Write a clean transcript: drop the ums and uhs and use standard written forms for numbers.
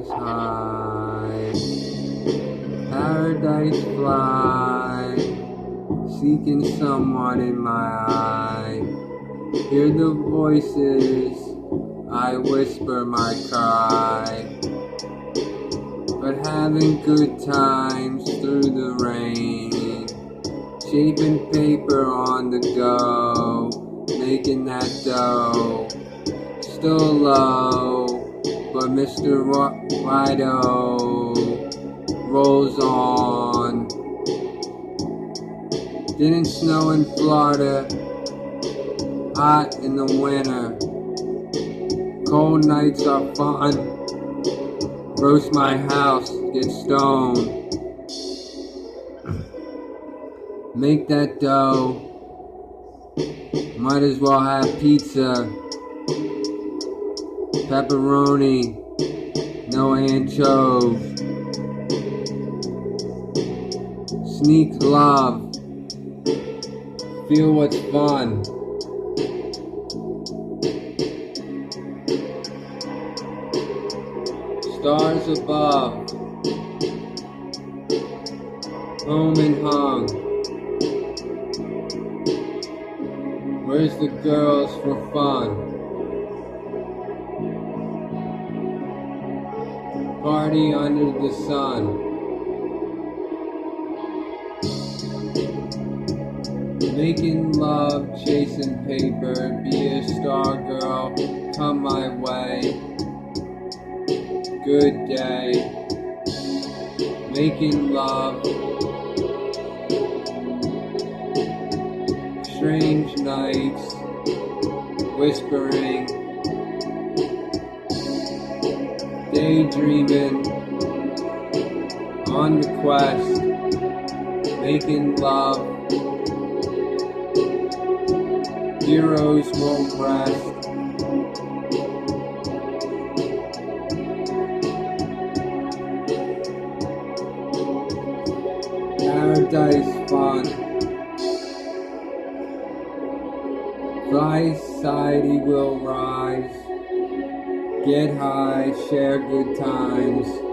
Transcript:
skies high, paradise fly, seeking someone in my eye. Hear the voices, I whisper my cry, but having good times through the rain, shaping paper on the go, making that dough. Still low, but Mr. Rido rolls on. Didn't snow in Florida, hot in the winter. Cold nights are fun. Roast my house, get stoned. Make that dough. Might as well have pizza. Pepperoni, no anchovies. Sneak love, feel what's fun. Stars above, home and hung. Where's the girls for fun? Party under the sun. Making love, chasing paper. Be a star girl, come my way. Good day. Making love. Strange nights. Whispering. Daydreaming, on the quest, making love. Heroes won't rest. Paradise fun. Fly society will rise. Get high, share good times.